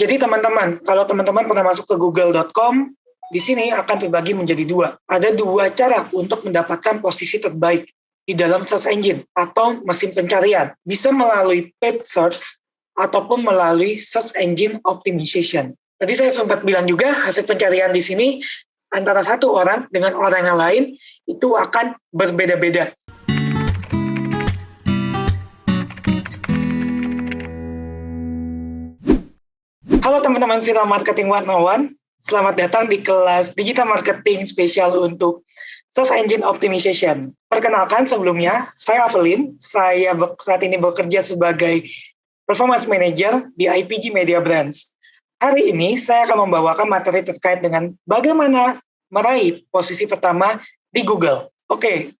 Jadi teman-teman, kalau teman-teman pernah masuk ke google.com, di sini akan terbagi menjadi dua. Ada dua cara untuk mendapatkan posisi terbaik di dalam search engine atau mesin pencarian. Bisa melalui paid search ataupun melalui search engine optimization. Tadi saya sempat bilang juga hasil pencarian di sini antara satu orang dengan orang yang lain itu akan berbeda-beda. Halo teman-teman Viral Marketing 101, selamat datang di kelas Digital Marketing spesial untuk Search Engine Optimization. Perkenalkan sebelumnya, saya Avelin, saya saat ini bekerja sebagai Performance Manager di IPG Media Brands. Hari ini saya akan membawakan materi terkait dengan bagaimana meraih posisi pertama di Google. Oke,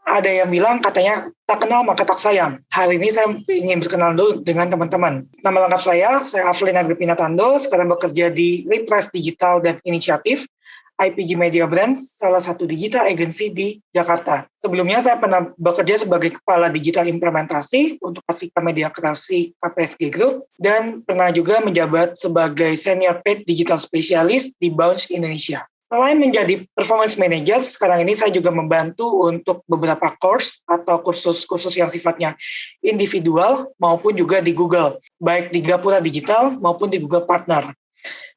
ada yang bilang katanya tak kenal maka tak sayang. Hari ini saya ingin berkenalan dulu dengan teman-teman. Nama lengkap saya Avelin Agripina Tando, sekarang bekerja di Refresh Digital dan Inisiatif, IPG Media Brands, salah satu digital agency di Jakarta. Sebelumnya saya pernah bekerja sebagai Kepala Digital Implementasi untuk Afrika Media Kreasi KPSG Group, dan pernah juga menjabat sebagai Senior Paid Digital Specialist di Bounce Indonesia. Selain menjadi performance manager, sekarang ini saya juga membantu untuk beberapa course atau kursus-kursus yang sifatnya individual maupun juga di Google, baik di Gapura Digital maupun di Google Partner.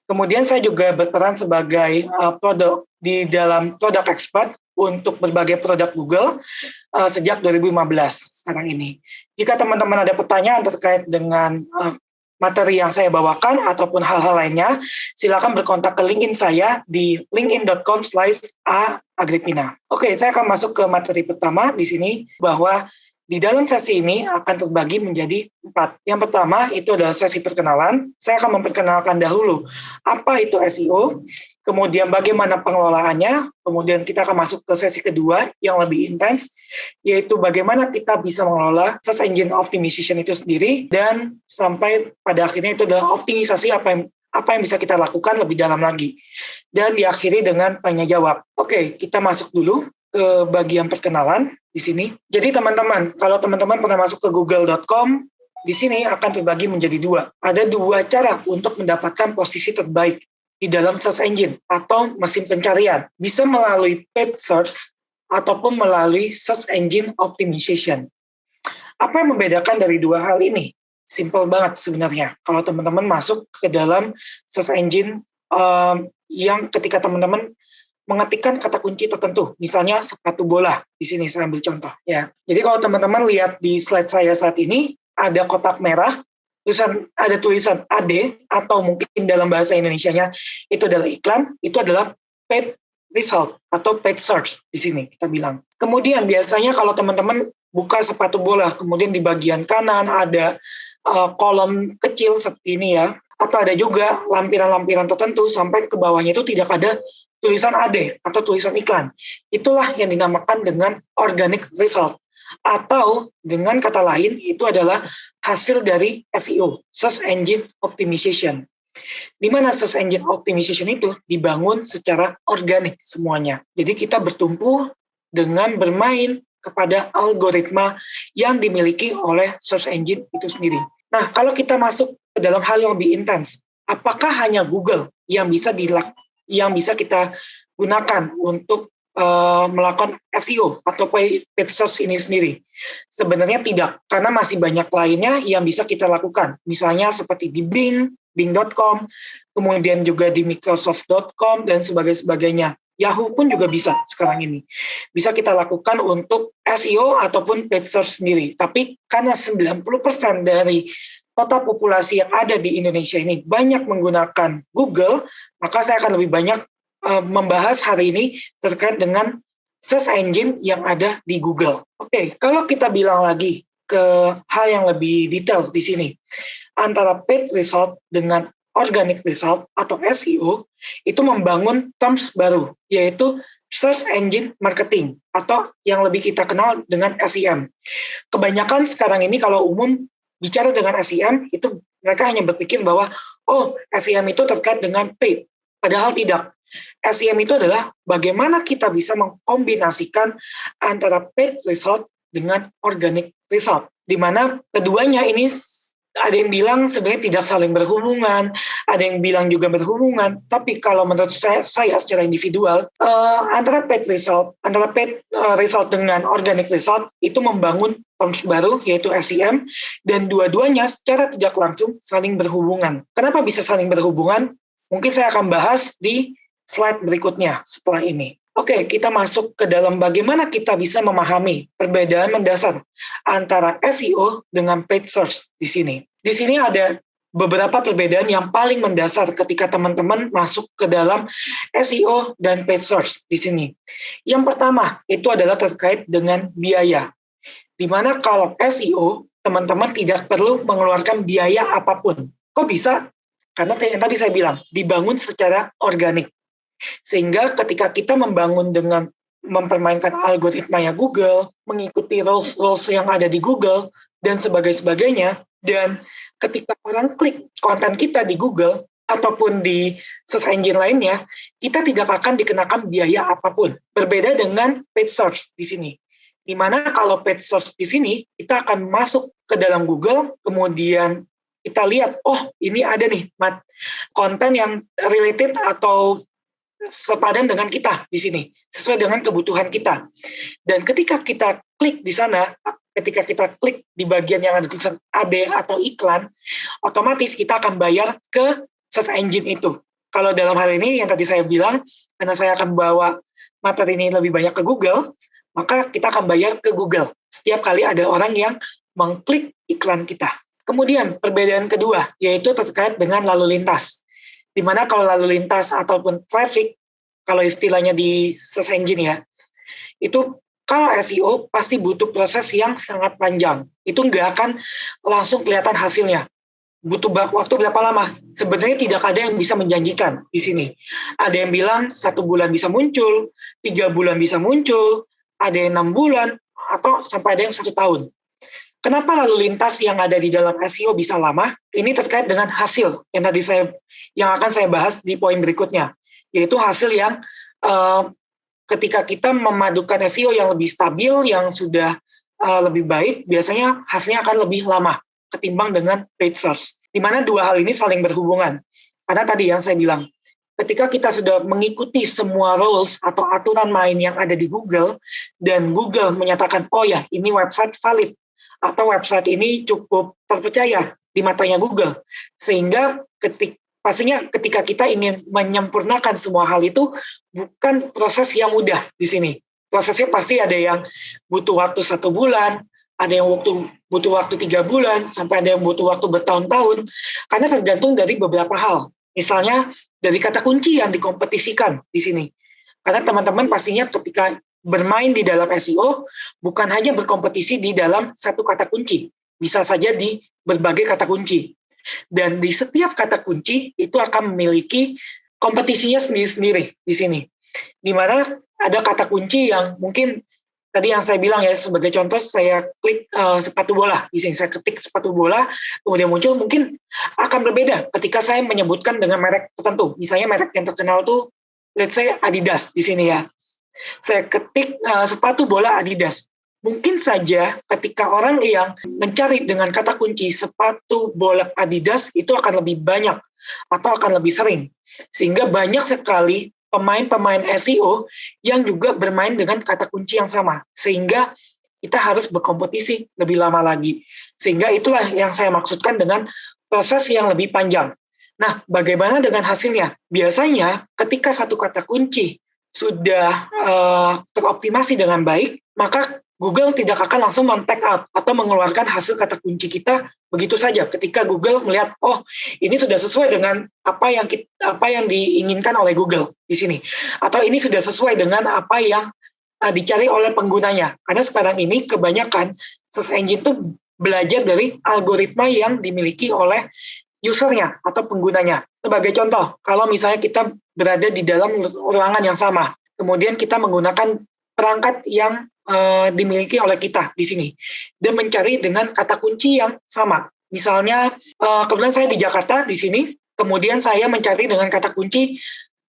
Kemudian saya juga berperan sebagai produk di dalam product expert untuk berbagai produk Google sejak 2015 sekarang ini. Jika teman-teman ada pertanyaan terkait dengan materi yang saya bawakan ataupun hal-hal lainnya, silakan berkontak ke LinkedIn saya di linkedin.com/a-agripina. Oke, saya akan masuk ke materi pertama di sini, bahwa di dalam sesi ini akan terbagi menjadi 4. Yang pertama itu adalah sesi perkenalan. Saya akan memperkenalkan dahulu apa itu SEO, kemudian bagaimana pengelolaannya, kemudian kita akan masuk ke sesi kedua yang lebih intens, yaitu bagaimana kita bisa mengelola search engine optimization itu sendiri, dan sampai pada akhirnya itu adalah optimisasi apa yang bisa kita lakukan lebih dalam lagi. Dan diakhiri dengan tanya jawab. Oke, kita masuk dulu ke bagian perkenalan di sini. Jadi teman-teman, kalau teman-teman pernah masuk ke google.com, di sini akan terbagi menjadi dua. Ada dua cara untuk mendapatkan posisi terbaik di dalam search engine atau mesin pencarian. Bisa melalui paid search ataupun melalui search engine optimization. Apa yang membedakan dari dua hal ini? Simple banget sebenarnya. Kalau teman-teman masuk ke dalam search engine yang ketika teman-teman mengetikkan kata kunci tertentu, misalnya sepatu bola. Di sini saya ambil contoh ya. Jadi kalau teman-teman lihat di slide saya saat ini, ada kotak merah, ada tulisan AD, atau mungkin dalam bahasa Indonesianya itu adalah iklan, itu adalah paid result atau paid search di sini kita bilang. Kemudian biasanya kalau teman-teman buka sepatu bola, kemudian di bagian kanan ada kolom kecil seperti ini ya, atau ada juga lampiran-lampiran tertentu sampai ke bawahnya itu tidak ada tulisan AD atau tulisan iklan. Itulah yang dinamakan dengan organic result. Atau dengan kata lain, itu adalah hasil dari SEO, Search Engine Optimization. Di mana Search Engine Optimization itu dibangun secara organik semuanya. Jadi kita bertumpu dengan bermain kepada algoritma yang dimiliki oleh Search Engine itu sendiri. Nah, kalau kita masuk ke dalam hal yang lebih intens, apakah hanya Google yang bisa kita gunakan untuk melakukan SEO atau paid search ini sendiri? Sebenarnya tidak, karena masih banyak lainnya yang bisa kita lakukan. Misalnya seperti di Bing.com, kemudian juga di Microsoft.com, dan sebagainya. Yahoo pun juga bisa sekarang ini. Bisa kita lakukan untuk SEO ataupun paid search sendiri. Tapi karena 90% dari total populasi yang ada di Indonesia ini banyak menggunakan Google, maka saya akan lebih banyak membahas hari ini terkait dengan search engine yang ada di Google. Oke, kalau kita bilang lagi ke hal yang lebih detail di sini, antara paid result dengan organic result atau SEO, itu membangun terms baru, yaitu Search Engine Marketing, atau yang lebih kita kenal dengan SEM. Kebanyakan sekarang ini kalau umum bicara dengan SEM, itu mereka hanya berpikir bahwa, SEM itu terkait dengan paid. Padahal tidak. SEM itu adalah bagaimana kita bisa mengkombinasikan antara paid result dengan organic result, di mana keduanya ini Ada yang bilang sebenarnya tidak saling berhubungan, ada yang bilang juga berhubungan. Tapi kalau menurut saya secara individual, antara paid result dengan organic result itu membangun terms baru yaitu SEM, dan dua-duanya secara tidak langsung saling berhubungan. Kenapa bisa saling berhubungan? Mungkin saya akan bahas di slide berikutnya setelah ini. Oke, kita masuk ke dalam bagaimana kita bisa memahami perbedaan mendasar antara SEO dengan paid search di sini. Di sini ada beberapa perbedaan yang paling mendasar ketika teman-teman masuk ke dalam SEO dan paid search di sini. Yang pertama, itu adalah terkait dengan biaya. Di mana kalau SEO, teman-teman tidak perlu mengeluarkan biaya apapun. Kok bisa? Karena yang tadi saya bilang, dibangun secara organik. Sehingga ketika kita membangun dengan mempermainkan algoritmanya Google, mengikuti rules yang ada di Google, dan sebagainya, dan ketika orang klik konten kita di Google, ataupun di search engine lainnya, kita tidak akan dikenakan biaya apapun. Berbeda dengan paid search di sini. Di mana kalau paid search di sini, kita akan masuk ke dalam Google, kemudian kita lihat, oh ini ada nih konten yang related atau sepadan dengan kita di sini, sesuai dengan kebutuhan kita. Dan ketika kita klik di sana, ketika kita klik di bagian yang ada tulisan ad atau iklan, otomatis kita akan bayar ke search engine itu. Kalau dalam hal ini yang tadi saya bilang, karena saya akan bawa materi ini lebih banyak ke Google, maka kita akan bayar ke Google setiap kali ada orang yang mengklik iklan kita. Kemudian perbedaan kedua, yaitu terkait dengan lalu lintas. Di mana kalau lalu lintas ataupun traffic, kalau istilahnya di search engine ya, itu kalau SEO pasti butuh proses yang sangat panjang. Itu nggak akan langsung kelihatan hasilnya. Butuh waktu berapa lama? Sebenarnya tidak ada yang bisa menjanjikan di sini. Ada yang bilang 1 bulan bisa muncul, 3 bulan bisa muncul, ada yang 6 bulan, atau sampai ada yang 1 tahun. Kenapa lalu lintas yang ada di dalam SEO bisa lama? Ini terkait dengan hasil yang akan saya bahas di poin berikutnya, yaitu hasil yang ketika kita memadukan SEO yang lebih stabil, yang sudah lebih baik, biasanya hasilnya akan lebih lama ketimbang dengan paid search. Di mana dua hal ini saling berhubungan. Karena tadi yang saya bilang, ketika kita sudah mengikuti semua rules atau aturan main yang ada di Google, dan Google menyatakan, oh ya, ini website valid, atau website ini cukup terpercaya di matanya Google. Sehingga pastinya ketika kita ingin menyempurnakan semua hal itu, bukan proses yang mudah di sini. Prosesnya pasti ada yang butuh waktu 1 bulan, ada yang butuh waktu 3 bulan, sampai ada yang butuh waktu bertahun-tahun, karena tergantung dari beberapa hal. Misalnya dari kata kunci yang dikompetisikan di sini. Karena teman-teman pastinya ketika bermain di dalam SEO, bukan hanya berkompetisi di dalam satu kata kunci, bisa saja di berbagai kata kunci. Dan di setiap kata kunci itu akan memiliki kompetisinya sendiri-sendiri di sini. Di mana ada kata kunci yang mungkin tadi yang saya bilang ya, sebagai contoh saya klik sepatu bola di sini, saya ketik sepatu bola, kemudian muncul, mungkin akan berbeda ketika saya menyebutkan dengan merek tertentu. Misalnya merek yang terkenal tuh, let's say Adidas di sini ya. Saya ketik sepatu bola Adidas. Mungkin saja ketika orang yang mencari dengan kata kunci sepatu bola Adidas itu akan lebih banyak atau akan lebih sering. Sehingga banyak sekali pemain-pemain SEO yang juga bermain dengan kata kunci yang sama. Sehingga kita harus berkompetisi lebih lama lagi. Sehingga itulah yang saya maksudkan dengan proses yang lebih panjang. Nah, bagaimana dengan hasilnya? Biasanya ketika satu kata kunci sudah teroptimasi dengan baik, maka Google tidak akan langsung men-take out atau mengeluarkan hasil kata kunci kita begitu saja. Ketika Google melihat, oh ini sudah sesuai dengan apa yang diinginkan oleh Google di sini, atau ini sudah sesuai dengan apa yang dicari oleh penggunanya. Karena sekarang ini kebanyakan search engine itu belajar dari algoritma yang dimiliki oleh usernya atau penggunanya. Sebagai contoh, kalau misalnya kita berada di dalam ruangan yang sama, kemudian kita menggunakan perangkat yang dimiliki oleh kita di sini, dan mencari dengan kata kunci yang sama. Misalnya, kebetulan saya di Jakarta di sini, kemudian saya mencari dengan kata kunci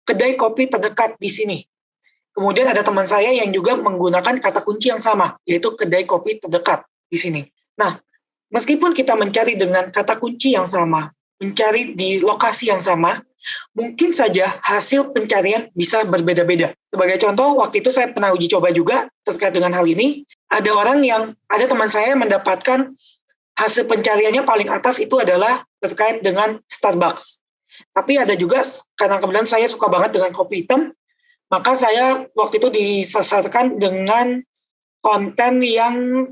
kedai kopi terdekat di sini. Kemudian ada teman saya yang juga menggunakan kata kunci yang sama, yaitu kedai kopi terdekat di sini. Nah, Meskipun kita mencari dengan kata kunci yang sama, mencari di lokasi yang sama, mungkin saja hasil pencarian bisa berbeda-beda. Sebagai contoh, waktu itu saya pernah uji coba juga terkait dengan hal ini. Ada teman saya mendapatkan hasil pencariannya paling atas itu adalah terkait dengan Starbucks. Tapi ada juga, karena kebetulan saya suka banget dengan kopi hitam, maka saya waktu itu disasarkan dengan konten yang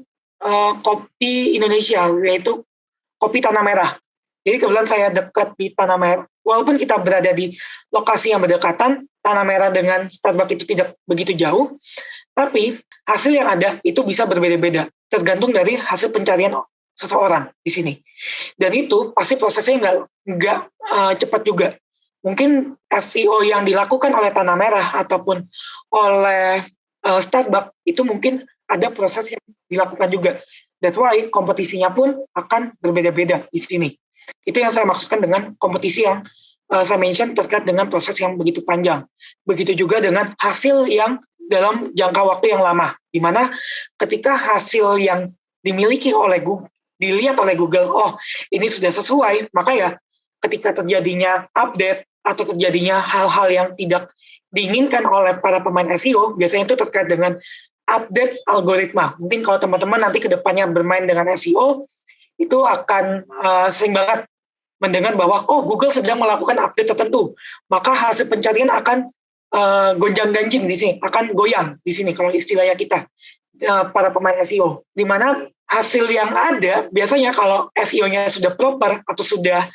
kopi Indonesia, yaitu kopi Tanah Merah. Jadi kebetulan saya dekat di Tanah Merah. Walaupun kita berada di lokasi yang berdekatan, Tanah Merah dengan Starbucks itu tidak begitu jauh, tapi hasil yang ada itu bisa berbeda-beda, tergantung dari hasil pencarian seseorang di sini. Dan itu pasti prosesnya nggak cepat juga. Mungkin SEO yang dilakukan oleh Tanah Merah ataupun oleh Starbucks itu mungkin ada proses yang dilakukan juga. That's why kompetisinya pun akan berbeda-beda di sini. Itu yang saya maksudkan dengan kompetisi yang saya mention terkait dengan proses yang begitu panjang. Begitu juga dengan hasil yang dalam jangka waktu yang lama, di mana ketika hasil yang dimiliki oleh Google, dilihat oleh Google, oh ini sudah sesuai, maka ya ketika terjadinya update atau terjadinya hal-hal yang tidak diinginkan oleh para pemain SEO, biasanya itu terkait dengan update algoritma. Mungkin kalau teman-teman nanti ke depannya bermain dengan SEO, itu akan sering banget mendengar bahwa Google sedang melakukan update tertentu, maka hasil pencarian akan gonjang-ganjing di sini, akan goyang di sini kalau istilahnya kita para pemain SEO. Di mana hasil yang ada biasanya kalau SEO-nya sudah proper atau sudah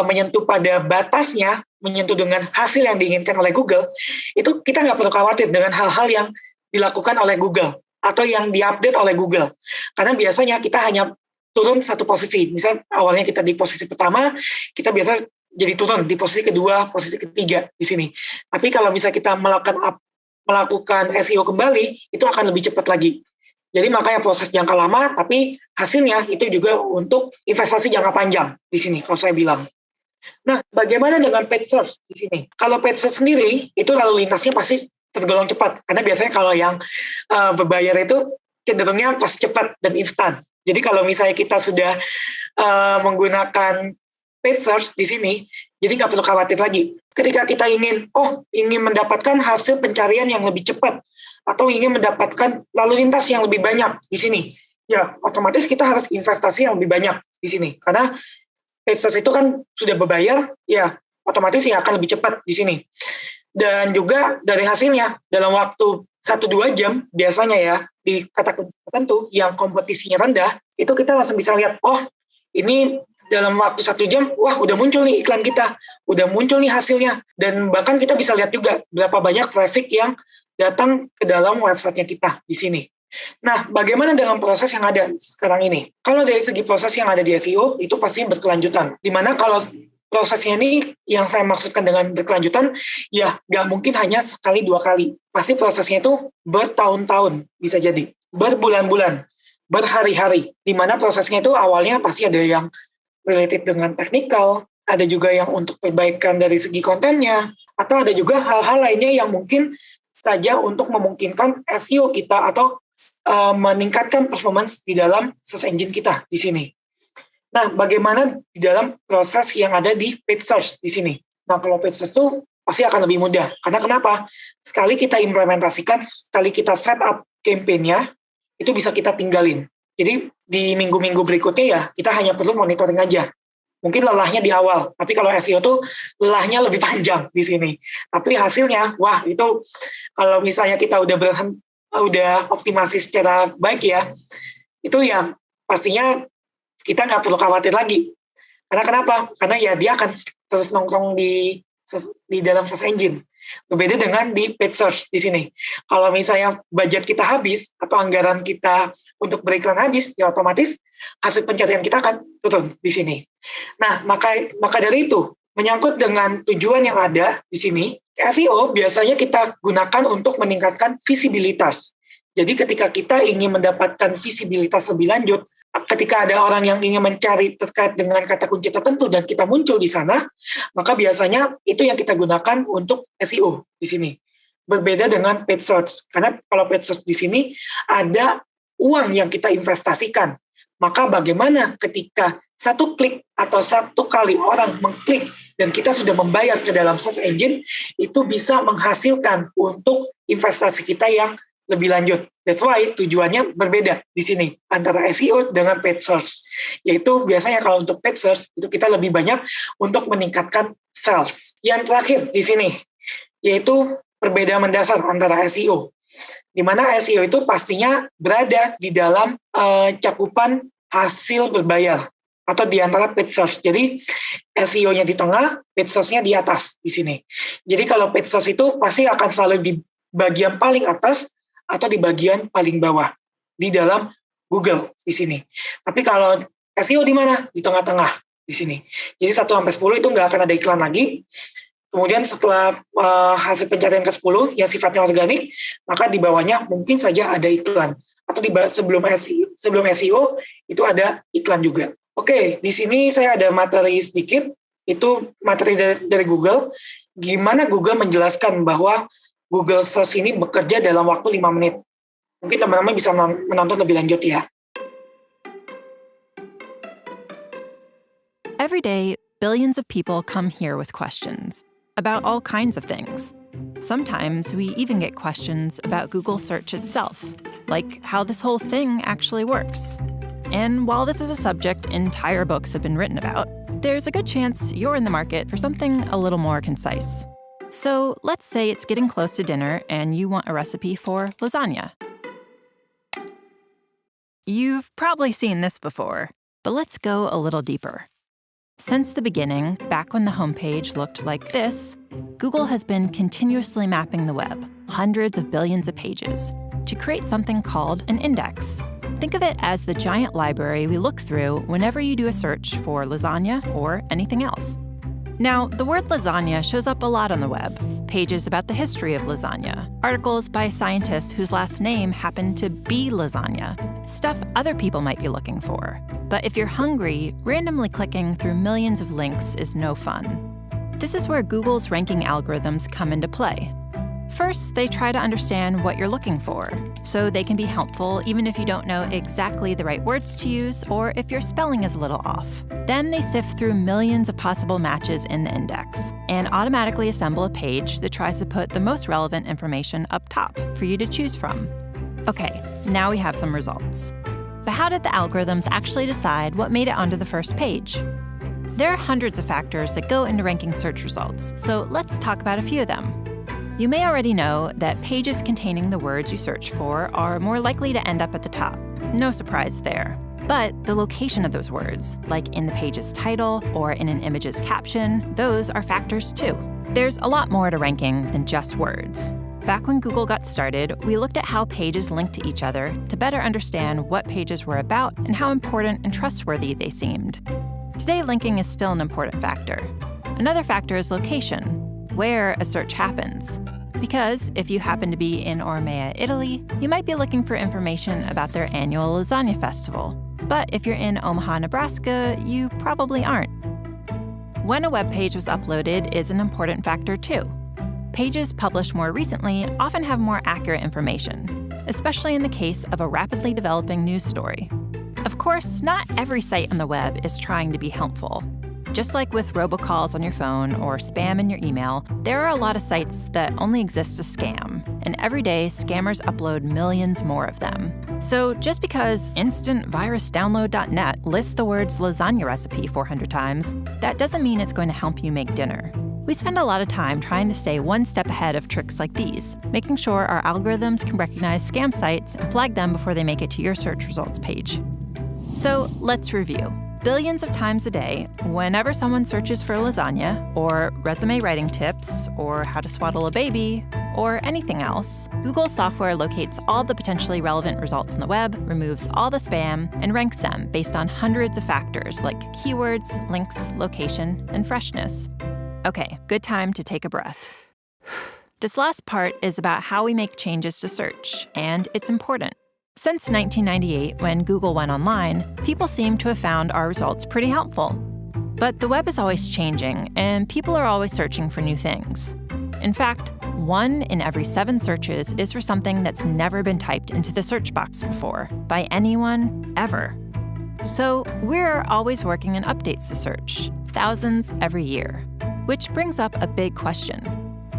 menyentuh pada batasnya, menyentuh dengan hasil yang diinginkan oleh Google, itu kita nggak perlu khawatir dengan hal-hal yang dilakukan oleh Google atau yang diupdate oleh Google. Karena biasanya kita hanya turun satu posisi. Misal awalnya kita di posisi pertama, kita biasa jadi turun di posisi kedua, posisi ketiga di sini. Tapi kalau misalnya kita melakukan SEO kembali, itu akan lebih cepat lagi. Jadi makanya proses jangka lama, tapi hasilnya itu juga untuk investasi jangka panjang di sini, kalau saya bilang. Nah, bagaimana dengan paid search di sini? Kalau paid search sendiri, itu lalu lintasnya pasti tergolong cepat. Karena biasanya kalau yang berbayar itu cenderungnya pas cepat dan instan. Jadi kalau misalnya kita sudah menggunakan paid search di sini, jadi nggak perlu khawatir lagi. Ketika kita ingin mendapatkan hasil pencarian yang lebih cepat, atau ingin mendapatkan lalu lintas yang lebih banyak di sini, ya otomatis kita harus investasi yang lebih banyak di sini. Karena paid search itu kan sudah berbayar, ya otomatis ya akan lebih cepat di sini. Dan juga dari hasilnya, dalam waktu 1-2 jam, biasanya ya, di kata kunci tertentu yang kompetisinya rendah, itu kita langsung bisa lihat, ini dalam waktu 1 jam, wah udah muncul nih iklan kita, udah muncul nih hasilnya. Dan bahkan kita bisa lihat juga berapa banyak traffic yang datang ke dalam websitenya kita di sini. Nah, bagaimana dengan proses yang ada sekarang ini? Kalau dari segi proses yang ada di SEO, itu pasti berkelanjutan. Dimana kalau prosesnya ini yang saya maksudkan dengan berkelanjutan, ya nggak mungkin hanya sekali 2 kali. Pasti prosesnya itu bertahun-tahun bisa jadi, berbulan-bulan, berhari-hari. Di mana prosesnya itu awalnya pasti ada yang related dengan teknikal, ada juga yang untuk perbaikan dari segi kontennya, atau ada juga hal-hal lainnya yang mungkin saja untuk memungkinkan SEO kita atau meningkatkan performance di dalam search engine kita di sini. Nah, bagaimana di dalam proses yang ada di paid search di sini? Nah, kalau paid search itu pasti akan lebih mudah. Karena kenapa? Sekali kita implementasikan, sekali kita set up campaign-nya, itu bisa kita tinggalin. Jadi, di minggu-minggu berikutnya ya, kita hanya perlu monitoring aja. Mungkin lelahnya di awal, tapi kalau SEO tuh lelahnya lebih panjang di sini. Tapi hasilnya, wah itu kalau misalnya kita udah optimasi secara baik ya, itu ya pastinya kita nggak perlu khawatir lagi. Karena kenapa? Karena ya dia akan terus nongkrong di dalam search engine. Berbeda dengan di paid search di sini. Kalau misalnya budget kita habis atau anggaran kita untuk beriklan habis, ya otomatis hasil pencarian kita akan turun di sini. Nah, maka dari itu, menyangkut dengan tujuan yang ada di sini, SEO biasanya kita gunakan untuk meningkatkan visibilitas. Jadi ketika kita ingin mendapatkan visibilitas lebih lanjut, ketika ada orang yang ingin mencari terkait dengan kata kunci tertentu dan kita muncul di sana, maka biasanya itu yang kita gunakan untuk SEO di sini. Berbeda dengan paid search, karena kalau paid search di sini ada uang yang kita investasikan. Maka bagaimana ketika satu klik atau satu kali orang mengklik dan kita sudah membayar ke dalam search engine, itu bisa menghasilkan untuk investasi kita yang lebih lanjut. That's why tujuannya berbeda di sini antara SEO dengan paid search. Yaitu biasanya kalau untuk paid search itu kita lebih banyak untuk meningkatkan sales. Yang terakhir di sini yaitu perbedaan mendasar antara SEO. Di mana SEO itu pastinya berada di dalam cakupan hasil berbayar atau di antara paid search. Jadi SEO-nya di tengah, paid search-nya di atas di sini. Jadi kalau paid search itu pasti akan selalu di bagian paling atas atau di bagian paling bawah di dalam Google di sini. Tapi kalau SEO di mana? Di tengah-tengah di sini. Jadi 1 sampai 10 itu nggak akan ada iklan lagi. Kemudian setelah hasil pencarian ke-10 yang sifatnya organik, maka di bawahnya mungkin saja ada iklan. Atau sebelum SEO itu ada iklan juga. Oke, di sini saya ada materi sedikit. Itu materi dari Google. Gimana Google menjelaskan bahwa Google Search ini bekerja dalam waktu 5 menit. Mungkin teman-teman bisa menonton lebih lanjut ya. Every day, billions of people come here with questions about all kinds of things. Sometimes we even get questions about Google Search itself, like how this whole thing actually works. And while this is a subject entire books have been written about, there's a good chance you're in the market for something a little more concise. So let's say it's getting close to dinner and you want a recipe for lasagna. You've probably seen this before, but let's go a little deeper. Since the beginning, back when the homepage looked like this, Google has been continuously mapping the web, hundreds of billions of pages, to create something called an index. Think of it as the giant library we look through whenever you do a search for lasagna or anything else. Now, the word lasagna shows up a lot on the web. Pages about the history of lasagna, articles by scientists whose last name happened to be lasagna, stuff other people might be looking for. But if you're hungry, randomly clicking through millions of links is no fun. This is where Google's ranking algorithms come into play. First, they try to understand what you're looking for, so they can be helpful even if you don't know exactly the right words to use or if your spelling is a little off. Then they sift through millions of possible matches in the index and automatically assemble a page that tries to put the most relevant information up top for you to choose from. Okay, now we have some results. But how did the algorithms actually decide what made it onto the first page? There are hundreds of factors that go into ranking search results, so let's talk about a few of them. You may already know that pages containing the words you search for are more likely to end up at the top. No surprise there. But the location of those words, like in the page's title or in an image's caption, those are factors too. There's a lot more to ranking than just words. Back when Google got started, we looked at how pages linked to each other to better understand what pages were about and how important and trustworthy they seemed. Today, linking is still an important factor. Another factor is location, where a search happens. Because if you happen to be in Ormea, Italy, you might be looking for information about their annual lasagna festival. But if you're in Omaha, Nebraska, you probably aren't. When a web page was uploaded is an important factor too. Pages published more recently often have more accurate information, especially in the case of a rapidly developing news story. Of course, not every site on the web is trying to be helpful. Just like with robocalls on your phone or spam in your email, there are a lot of sites that only exist to scam, and every day scammers upload millions more of them. So just because instantvirusdownload.net lists the words lasagna recipe 400 times, that doesn't mean it's going to help you make dinner. We spend a lot of time trying to stay one step ahead of tricks like these, making sure our algorithms can recognize scam sites and flag them before they make it to your search results page. So let's review. Billions of times a day, whenever someone searches for lasagna, or resume writing tips, or how to swaddle a baby, or anything else, Google software locates all the potentially relevant results on the web, removes all the spam, and ranks them based on hundreds of factors like keywords, links, location, and freshness. Okay, good time to take a breath. This last part is about how we make changes to search, and it's important. Since 1998, when Google went online, people seem to have found our results pretty helpful. But the web is always changing, and people are always searching for new things. In fact, 1 in every 7 searches is for something that's never been typed into the search box before, by anyone, ever. So we're always working on updates to search, thousands every year. Which brings up a big question.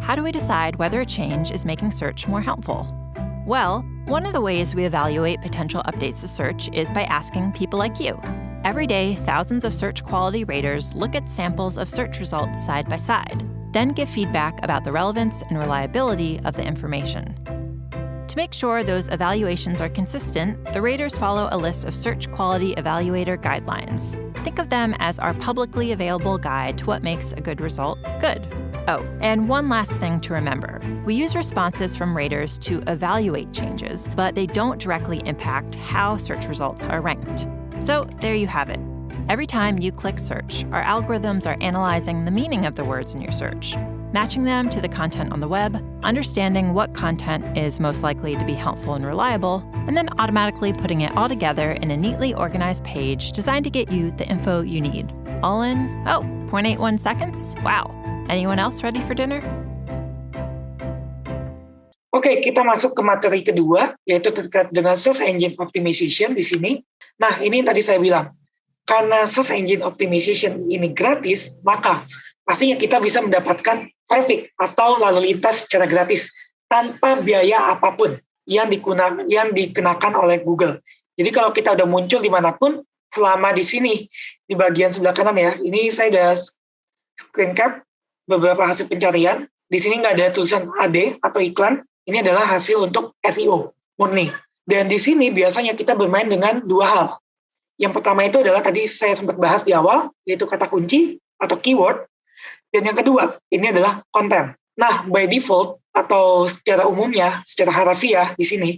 How do we decide whether a change is making search more helpful? Well, one of the ways we evaluate potential updates to search is by asking people like you. Every day, thousands of search quality raters look at samples of search results side by side, then give feedback about the relevance and reliability of the information. To make sure those evaluations are consistent, the raters follow a list of search quality evaluator guidelines. Think of them as our publicly available guide to what makes a good result good. Oh, and one last thing to remember. We use responses from raters to evaluate changes, but they don't directly impact how search results are ranked. So there you have it. Every time you click search, our algorithms are analyzing the meaning of the words in your search, matching them to the content on the web, understanding what content is most likely to be helpful and reliable, and then automatically putting it all together in a neatly organized page designed to get you the info you need. All in, 0.81 seconds? Wow. Anyone else ready for dinner? Oke, kita masuk ke materi kedua, yaitu terkait dengan Search Engine Optimization di sini. Nah, ini yang tadi saya bilang. Karena Search Engine Optimization ini gratis, maka pastinya kita bisa mendapatkan traffic atau lalu lintas secara gratis tanpa biaya apapun yang dikenakan oleh Google. Jadi kalau kita udah muncul dimanapun, selama di sini, di bagian sebelah kanan ya, ini saya udah screen cap beberapa hasil pencarian. Di sini nggak ada tulisan AD atau iklan. Ini adalah hasil untuk SEO murni. Dan di sini biasanya kita bermain dengan dua hal. Yang pertama itu adalah tadi saya sempat bahas di awal, yaitu kata kunci atau keyword. Dan yang kedua, ini adalah konten. Nah, by default atau secara umumnya, secara harafiah di sini,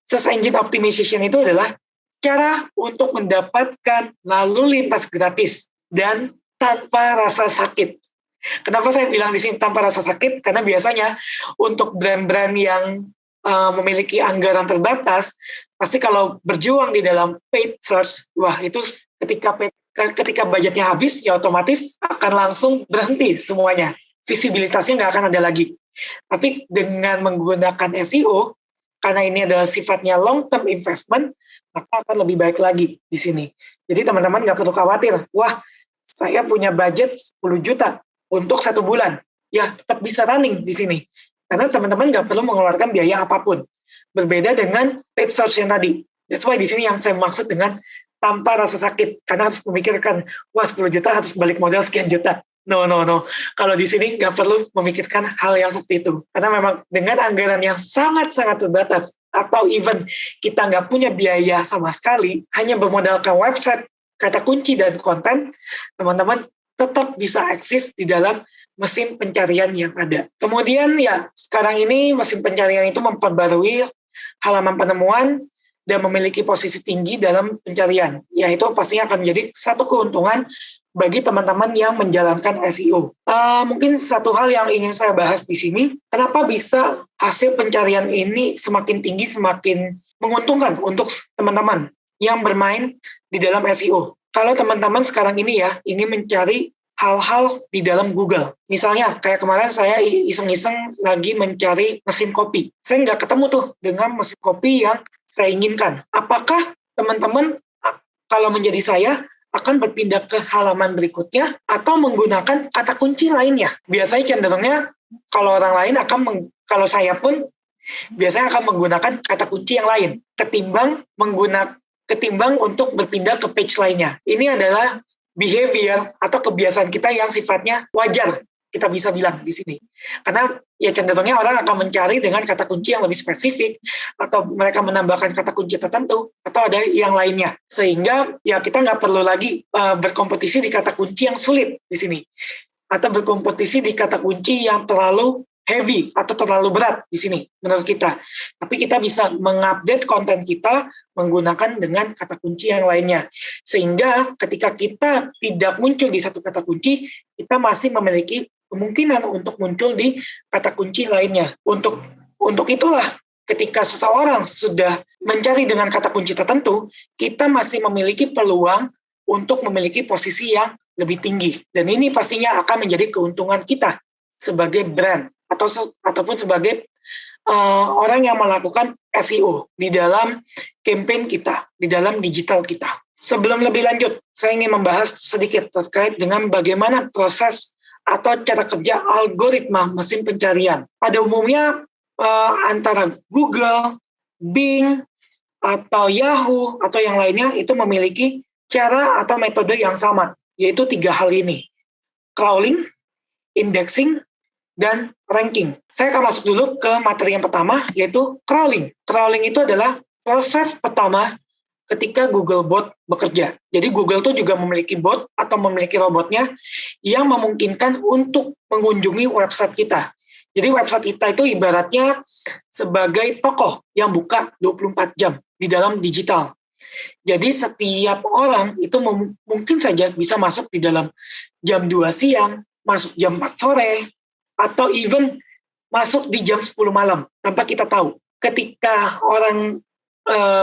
Search Engine Optimization itu adalah cara untuk mendapatkan lalu lintas gratis dan tanpa rasa sakit. Kenapa saya bilang di sini tanpa rasa sakit? Karena biasanya untuk brand-brand yang memiliki anggaran terbatas, pasti kalau berjuang di dalam paid search, wah itu ketika budgetnya habis, ya otomatis akan langsung berhenti semuanya. Visibilitasnya nggak akan ada lagi. Tapi dengan menggunakan SEO, karena ini adalah sifatnya long-term investment, maka akan lebih baik lagi di sini. Jadi teman-teman nggak perlu khawatir, wah saya punya budget 10 juta, untuk 1 bulan, ya tetap bisa running di sini. Karena teman-teman nggak perlu mengeluarkan biaya apapun. Berbeda dengan paid search yang tadi. That's why di sini yang saya maksud dengan tanpa rasa sakit. Karena harus memikirkan, wah 10 juta harus balik modal sekian juta. No. Kalau di sini nggak perlu memikirkan hal yang seperti itu. Karena memang dengan anggaran yang sangat-sangat terbatas, atau even kita nggak punya biaya sama sekali, hanya bermodalkan website, kata kunci, dan konten, teman-teman tetap bisa eksis di dalam mesin pencarian yang ada. Kemudian ya, sekarang ini mesin pencarian itu memperbarui halaman penemuan dan memiliki posisi tinggi dalam pencarian. Ya, itu pastinya akan menjadi satu keuntungan bagi teman-teman yang menjalankan SEO. Mungkin satu hal yang ingin saya bahas di sini, kenapa bisa hasil pencarian ini semakin tinggi, semakin menguntungkan untuk teman-teman yang bermain di dalam SEO. Kalau teman-teman sekarang ini ya ingin mencari hal-hal di dalam Google. Misalnya kayak kemarin saya iseng-iseng lagi mencari mesin kopi. Saya nggak ketemu tuh dengan mesin kopi yang saya inginkan. Apakah teman-teman kalau menjadi saya akan berpindah ke halaman berikutnya atau menggunakan kata kunci lainnya? Biasanya cenderungnya kalau orang lain kalau saya pun biasanya akan menggunakan kata kunci yang lain ketimbang untuk berpindah ke page lainnya. Ini adalah behavior atau kebiasaan kita yang sifatnya wajar, kita bisa bilang di sini. Karena ya cenderungnya orang akan mencari dengan kata kunci yang lebih spesifik, atau mereka menambahkan kata kunci tertentu, atau ada yang lainnya. Sehingga ya kita nggak perlu lagi berkompetisi di kata kunci yang sulit di sini. Atau berkompetisi di kata kunci yang terlalu heavy atau terlalu berat di sini menurut kita. Tapi kita bisa mengupdate konten kita menggunakan dengan kata kunci yang lainnya. Sehingga ketika kita tidak muncul di satu kata kunci, kita masih memiliki kemungkinan untuk muncul di kata kunci lainnya. Untuk itulah ketika seseorang sudah mencari dengan kata kunci tertentu, kita masih memiliki peluang untuk memiliki posisi yang lebih tinggi. Dan ini pastinya akan menjadi keuntungan kita sebagai brand ataupun sebagai orang yang melakukan SEO di dalam campaign kita, di dalam digital kita. Sebelum lebih lanjut, saya ingin membahas sedikit terkait dengan bagaimana proses atau cara kerja algoritma mesin pencarian. Pada umumnya antara Google, Bing, atau Yahoo, atau yang lainnya itu memiliki cara atau metode yang sama, yaitu 3 hal ini: crawling, indexing, dan ranking. Saya akan masuk dulu ke materi yang pertama, yaitu crawling. Crawling itu adalah proses pertama ketika Google Bot bekerja. Jadi Google itu juga memiliki bot atau memiliki robotnya yang memungkinkan untuk mengunjungi website kita. Jadi website kita itu ibaratnya sebagai toko yang buka 24 jam di dalam digital. Jadi setiap orang itu mungkin saja bisa masuk di dalam jam 2 siang, masuk jam 4 sore, atau even masuk di jam 10 malam tanpa kita tahu. Ketika orang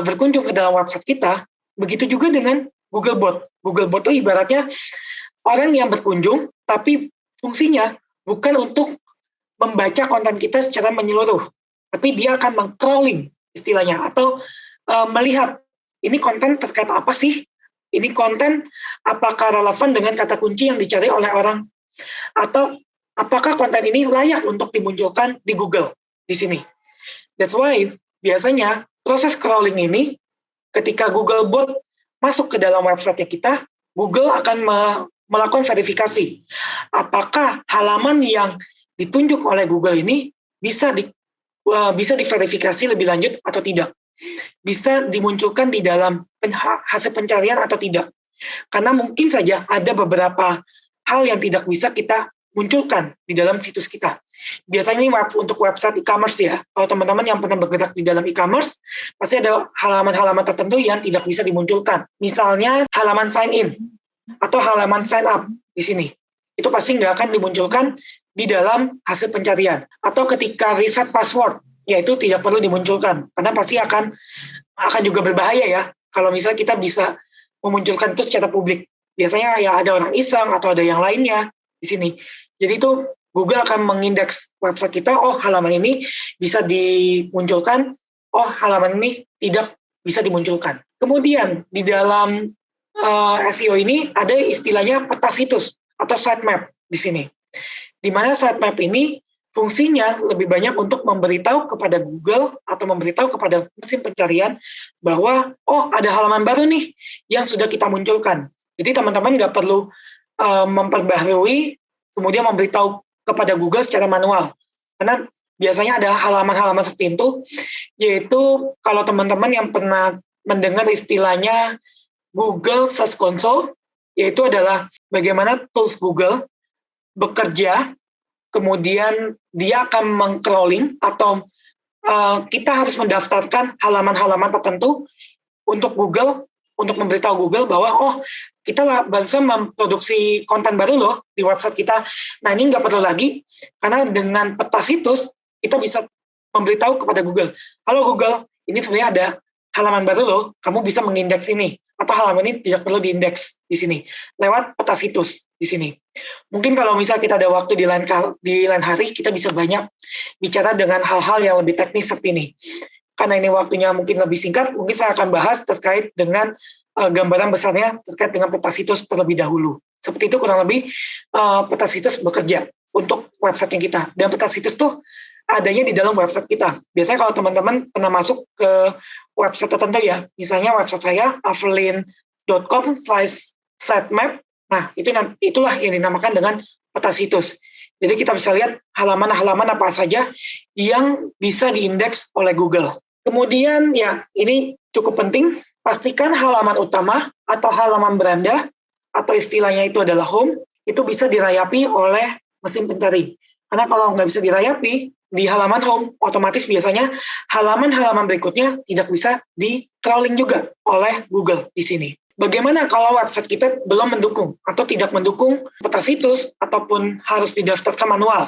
berkunjung ke dalam website kita, begitu juga dengan Google Bot. Google Bot itu ibaratnya orang yang berkunjung, tapi fungsinya bukan untuk membaca konten kita secara menyeluruh, tapi dia akan meng-crawling istilahnya, atau melihat ini konten terkait apa sih, ini konten apakah relevan dengan kata kunci yang dicari oleh orang, atau apakah konten ini layak untuk dimunculkan di Google di sini. That's why biasanya proses crawling ini, ketika Google Bot masuk ke dalam website kita, Google akan melakukan verifikasi. Apakah halaman yang ditunjuk oleh Google ini bisa diverifikasi lebih lanjut atau tidak? Bisa dimunculkan di dalam hasil pencarian atau tidak? Karena mungkin saja ada beberapa hal yang tidak bisa kita munculkan di dalam situs kita. Biasanya ini untuk website e-commerce ya. Kalau teman-teman yang pernah bergerak di dalam e-commerce, pasti ada halaman-halaman tertentu yang tidak bisa dimunculkan. Misalnya halaman sign in atau halaman sign up di sini. Itu pasti nggak akan dimunculkan di dalam hasil pencarian. Atau ketika reset password, ya itu tidak perlu dimunculkan. Karena pasti akan juga berbahaya ya. Kalau misalnya kita bisa memunculkan itu secara publik. Biasanya ya ada orang iseng atau ada yang lainnya di sini. Jadi itu Google akan mengindeks website kita, oh halaman ini bisa dimunculkan, oh halaman ini tidak bisa dimunculkan. Kemudian di dalam SEO ini ada istilahnya peta situs atau sitemap di sini. Di mana sitemap ini fungsinya lebih banyak untuk memberitahu kepada Google atau memberitahu kepada mesin pencarian bahwa oh ada halaman baru nih yang sudah kita munculkan. Jadi teman-teman nggak perlu memperbaharui kemudian memberitahu kepada Google secara manual. Karena biasanya ada halaman-halaman seperti itu, yaitu kalau teman-teman yang pernah mendengar istilahnya Google Search Console, yaitu adalah bagaimana tools Google bekerja, kemudian dia akan meng-crawling atau kita harus mendaftarkan halaman-halaman tertentu untuk Google, untuk memberitahu Google bahwa oh kita barusan memproduksi konten baru loh di website kita. Nah ini nggak perlu lagi, karena dengan peta situs, kita bisa memberitahu kepada Google, halo Google, ini sebenarnya ada halaman baru loh, kamu bisa mengindeks ini, atau halaman ini tidak perlu diindeks di sini, lewat peta situs di sini. Mungkin kalau misalnya kita ada waktu di lain hari, kita bisa banyak bicara dengan hal-hal yang lebih teknis seperti ini. Karena ini waktunya mungkin lebih singkat, mungkin saya akan bahas terkait dengan gambaran besarnya terkait dengan peta situs terlebih dahulu. Seperti itu kurang lebih peta situs bekerja untuk website kita. Dan peta situs tuh adanya di dalam website kita. Biasanya kalau teman-teman pernah masuk ke website tertentu ya, misalnya website saya avelin.com/sitemap. Nah, itulah yang dinamakan dengan peta situs. Jadi kita bisa lihat halaman-halaman apa saja yang bisa diindeks oleh Google. Kemudian ya, ini cukup penting. Pastikan halaman utama atau halaman beranda atau istilahnya itu adalah home, itu bisa dirayapi oleh mesin pencari. Karena kalau nggak bisa dirayapi di halaman home, otomatis biasanya halaman-halaman berikutnya tidak bisa di-crawling juga oleh Google di sini. Bagaimana kalau website kita belum mendukung atau tidak mendukung peta situs ataupun harus didaftarkan manual?